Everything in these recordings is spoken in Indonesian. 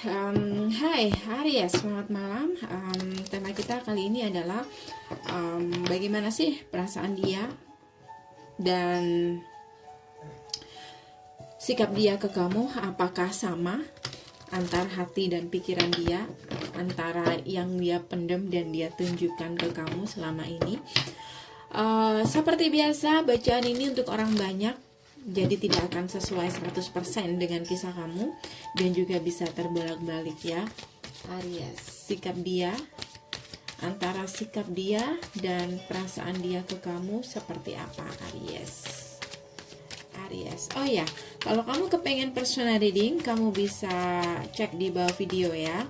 Hai Aries, selamat malam. Tema kita kali ini adalah bagaimana sih perasaan dia dan sikap dia ke kamu. Apakah sama antara hati dan pikiran dia, antara yang dia pendam dan dia tunjukkan ke kamu selama ini. Seperti biasa, bacaan ini untuk orang banyak, jadi tidak akan sesuai 100% dengan kisah kamu, dan juga bisa terbolak-balik ya Aries. Sikap dia, antara sikap dia dan perasaan dia ke kamu seperti apa Aries. Oh ya, kalau kamu kepengen personal reading, kamu bisa cek di bawah video ya.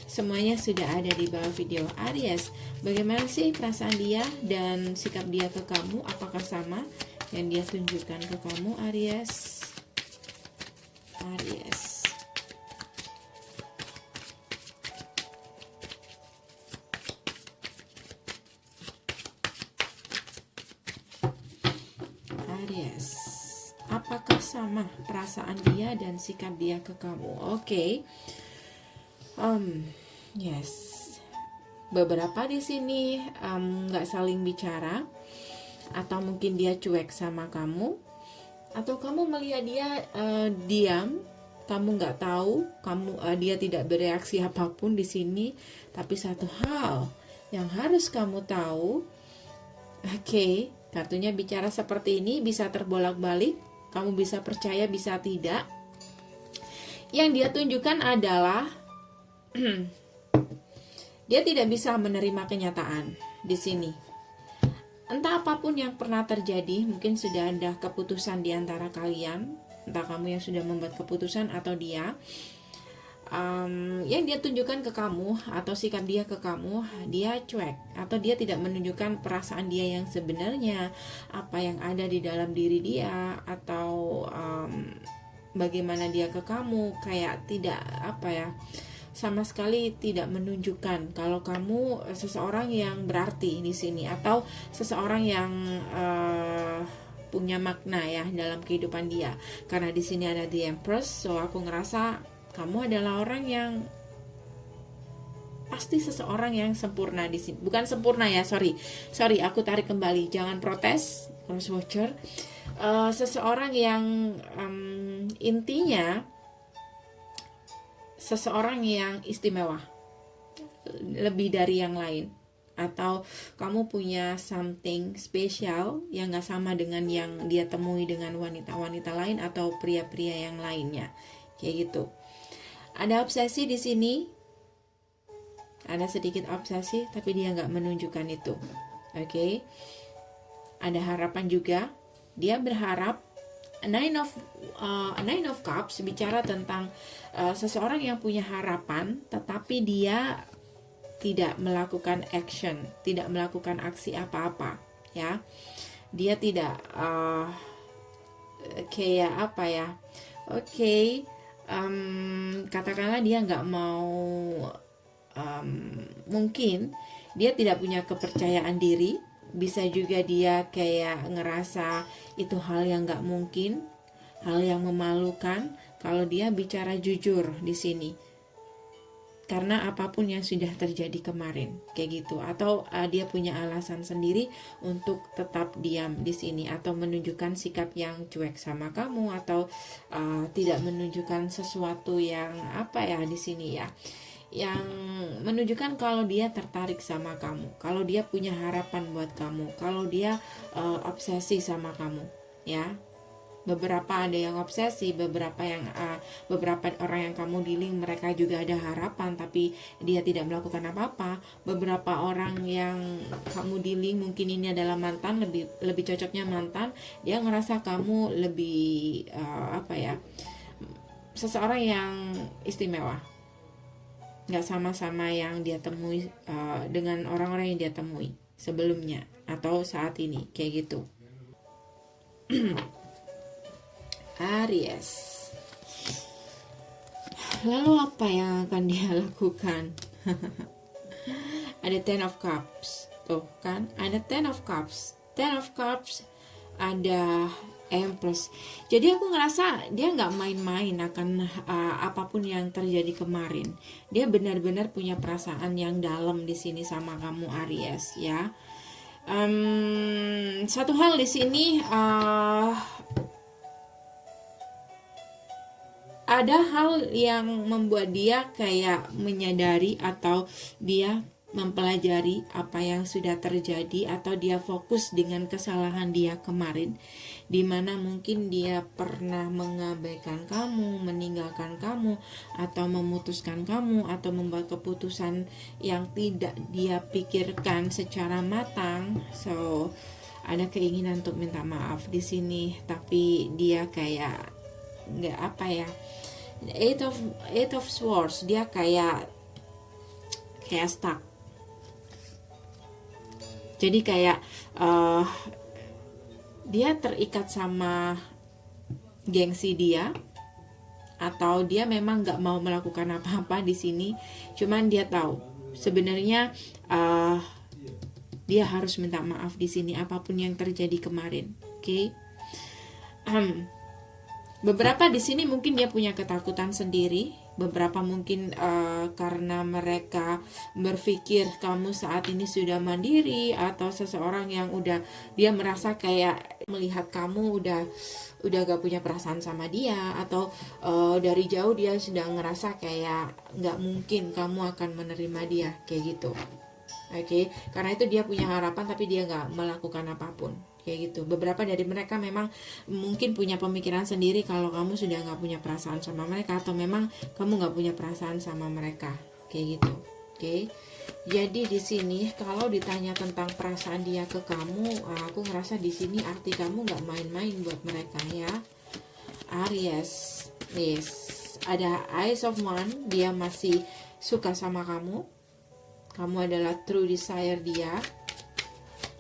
Semuanya sudah ada di bawah video. Aries, bagaimana sih perasaan dia dan sikap dia ke kamu? Apakah sama yang dia tunjukkan ke kamu Aries? Apakah sama perasaan dia dan sikap dia ke kamu? Oke. Yes. Beberapa di sini nggak saling bicara, atau mungkin dia cuek sama kamu, atau kamu melihat dia diam, kamu nggak tahu, dia tidak bereaksi apapun di sini. Tapi satu hal yang harus kamu tahu, kartunya bicara seperti ini, bisa terbolak-balik, kamu bisa percaya, bisa tidak. Yang dia tunjukkan adalah dia tidak bisa menerima kenyataan di sini. Entah apapun yang pernah terjadi, mungkin sudah ada keputusan di antara kalian, entah kamu yang sudah membuat keputusan atau dia. Yang dia tunjukkan ke kamu atau sikap dia ke kamu, dia cuek atau dia tidak menunjukkan perasaan dia yang sebenarnya, apa yang ada di dalam diri dia, atau bagaimana dia ke kamu, kayak tidak sama sekali tidak menunjukkan kalau kamu seseorang yang berarti di sini, atau seseorang yang punya makna ya dalam kehidupan dia. Karena di sini ada The Empress, so aku ngerasa kamu adalah orang yang pasti seseorang yang sempurna di sini. Bukan sempurna ya, sorry, aku tarik kembali. Jangan protes, Cross Watcher. Seseorang yang intinya seseorang yang istimewa, lebih dari yang lain, atau kamu punya something spesial yang gak sama dengan yang dia temui dengan wanita-wanita lain atau pria-pria yang lainnya, kayak gitu. Ada obsesi di sini, ada sedikit obsesi, tapi dia gak menunjukkan itu. Ada harapan juga, dia berharap. Nine of Cups bicara tentang seseorang yang punya harapan, tetapi dia tidak melakukan action, tidak melakukan aksi apa-apa, ya. Dia tidak katakanlah dia nggak mau, mungkin dia tidak punya kepercayaan diri. Bisa juga dia kayak ngerasa itu hal yang gak mungkin, hal yang memalukan kalau dia bicara jujur di sini. Karena apapun yang sudah terjadi kemarin, kayak gitu. Atau dia punya alasan sendiri untuk tetap diam di sini, atau menunjukkan sikap yang cuek sama kamu, atau tidak menunjukkan sesuatu yang di sini ya, yang menunjukkan kalau dia tertarik sama kamu, kalau dia punya harapan buat kamu, kalau dia obsesi sama kamu, ya. Beberapa ada yang obsesi, beberapa orang yang kamu dealing, mereka juga ada harapan tapi dia tidak melakukan apa-apa. Beberapa orang yang kamu dealing, mungkin ini adalah mantan, lebih cocoknya mantan, dia ngerasa kamu lebih seseorang yang istimewa, nggak sama-sama yang dia temui dengan orang-orang yang dia temui sebelumnya atau saat ini, kayak gitu. Aries, lalu apa yang akan dia lakukan? Ada Ten of Cups, tuh kan, ada Ten of Cups. Ten of Cups ada Empress. Jadi aku ngerasa dia nggak main-main akan apapun yang terjadi kemarin. Dia benar-benar punya perasaan yang dalam di sini sama kamu Aries ya. Satu hal di sini ada hal yang membuat dia kayak menyadari atau dia mempelajari apa yang sudah terjadi, atau dia fokus dengan kesalahan dia kemarin, dimana mungkin dia pernah mengabaikan kamu, meninggalkan kamu, atau memutuskan kamu, atau membuat keputusan yang tidak dia pikirkan secara matang. So ada keinginan untuk minta maaf di sini, tapi dia kayak nggak apa ya, Eight of Swords, dia kayak stuck. Jadi kayak dia terikat sama gengsi dia, atau dia memang nggak mau melakukan apa-apa di sini. Cuman dia tahu sebenarnya dia harus minta maaf di sini apapun yang terjadi kemarin. Oke. Beberapa di sini mungkin dia punya ketakutan sendiri. Beberapa mungkin karena mereka berpikir kamu saat ini sudah mandiri, atau seseorang yang udah dia merasa kayak melihat kamu udah gak punya perasaan sama dia, atau dari jauh dia sudah ngerasa kayak nggak mungkin kamu akan menerima dia kayak gitu. Oke, karena itu dia punya harapan tapi dia nggak melakukan apapun kayak gitu. Beberapa dari mereka memang mungkin punya pemikiran sendiri kalau kamu sudah nggak punya perasaan sama mereka, atau memang kamu nggak punya perasaan sama mereka kayak gitu. Oke, jadi di sini kalau ditanya tentang perasaan dia ke kamu, aku ngerasa di sini arti kamu nggak main-main buat mereka ya, Aries. Yes, ada Ace of Wands, dia masih suka sama kamu. Kamu adalah true desire dia.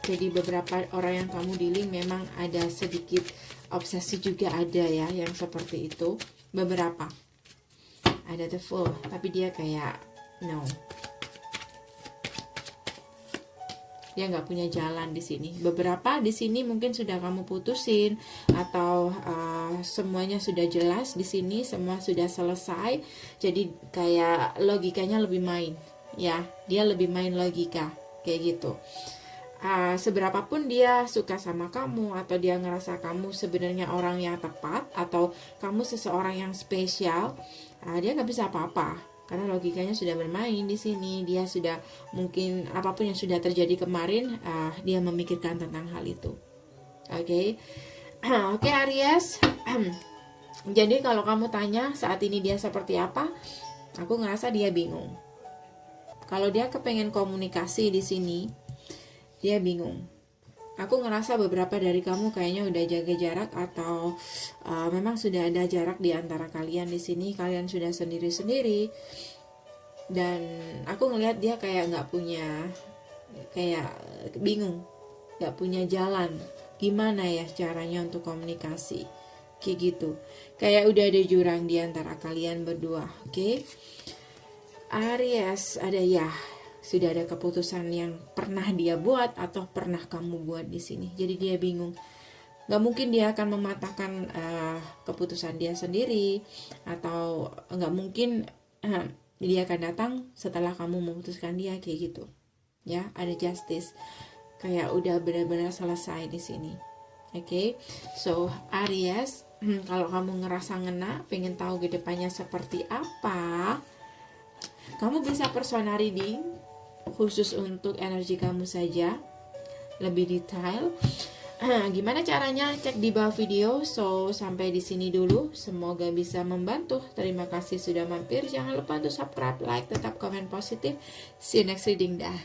Jadi beberapa orang yang kamu dealing memang ada sedikit obsesi juga ada ya, yang seperti itu. Beberapa ada the Fool, tapi dia kayak no, dia nggak punya jalan di sini. Beberapa di sini mungkin sudah kamu putusin, atau semuanya sudah jelas di sini, semua sudah selesai. Jadi kayak logikanya lebih main ya, dia lebih main logika kayak gitu. Seberapapun dia suka sama kamu, atau dia ngerasa kamu sebenarnya orang yang tepat, atau kamu seseorang yang spesial, dia nggak bisa apa-apa karena logikanya sudah bermain di sini. Dia sudah mungkin apapun yang sudah terjadi kemarin, dia memikirkan tentang hal itu. Oke, Aries. Jadi kalau kamu tanya saat ini dia seperti apa, aku ngerasa dia bingung. Kalau dia kepengen komunikasi di sini, dia bingung. Aku ngerasa beberapa dari kamu kayaknya udah jaga jarak, atau memang sudah ada jarak di antara kalian di sini. Kalian sudah sendiri-sendiri, dan aku ngelihat dia kayak nggak punya, kayak bingung, nggak punya jalan. Gimana ya caranya untuk komunikasi? Kayak gitu. Kayak udah ada jurang di antara kalian berdua. Oke? Aries, ada ya, sudah ada keputusan yang pernah dia buat atau pernah kamu buat di sini. Jadi dia bingung. Gak mungkin dia akan mematahkan keputusan dia sendiri, atau gak mungkin dia akan datang setelah kamu memutuskan dia kayak gitu. Ya, ada justice. Kayak udah benar-benar selesai di sini. Oke, so Aries, kalau kamu ngerasa ngena, pengen tahu ke depannya seperti apa, kamu bisa personal reading khusus untuk energi kamu saja, lebih detail. Gimana caranya? Cek di bawah video. So sampai di sini dulu. Semoga bisa membantu. Terima kasih sudah mampir. Jangan lupa untuk subscribe, like, tetap komen positif. See you next reading dah.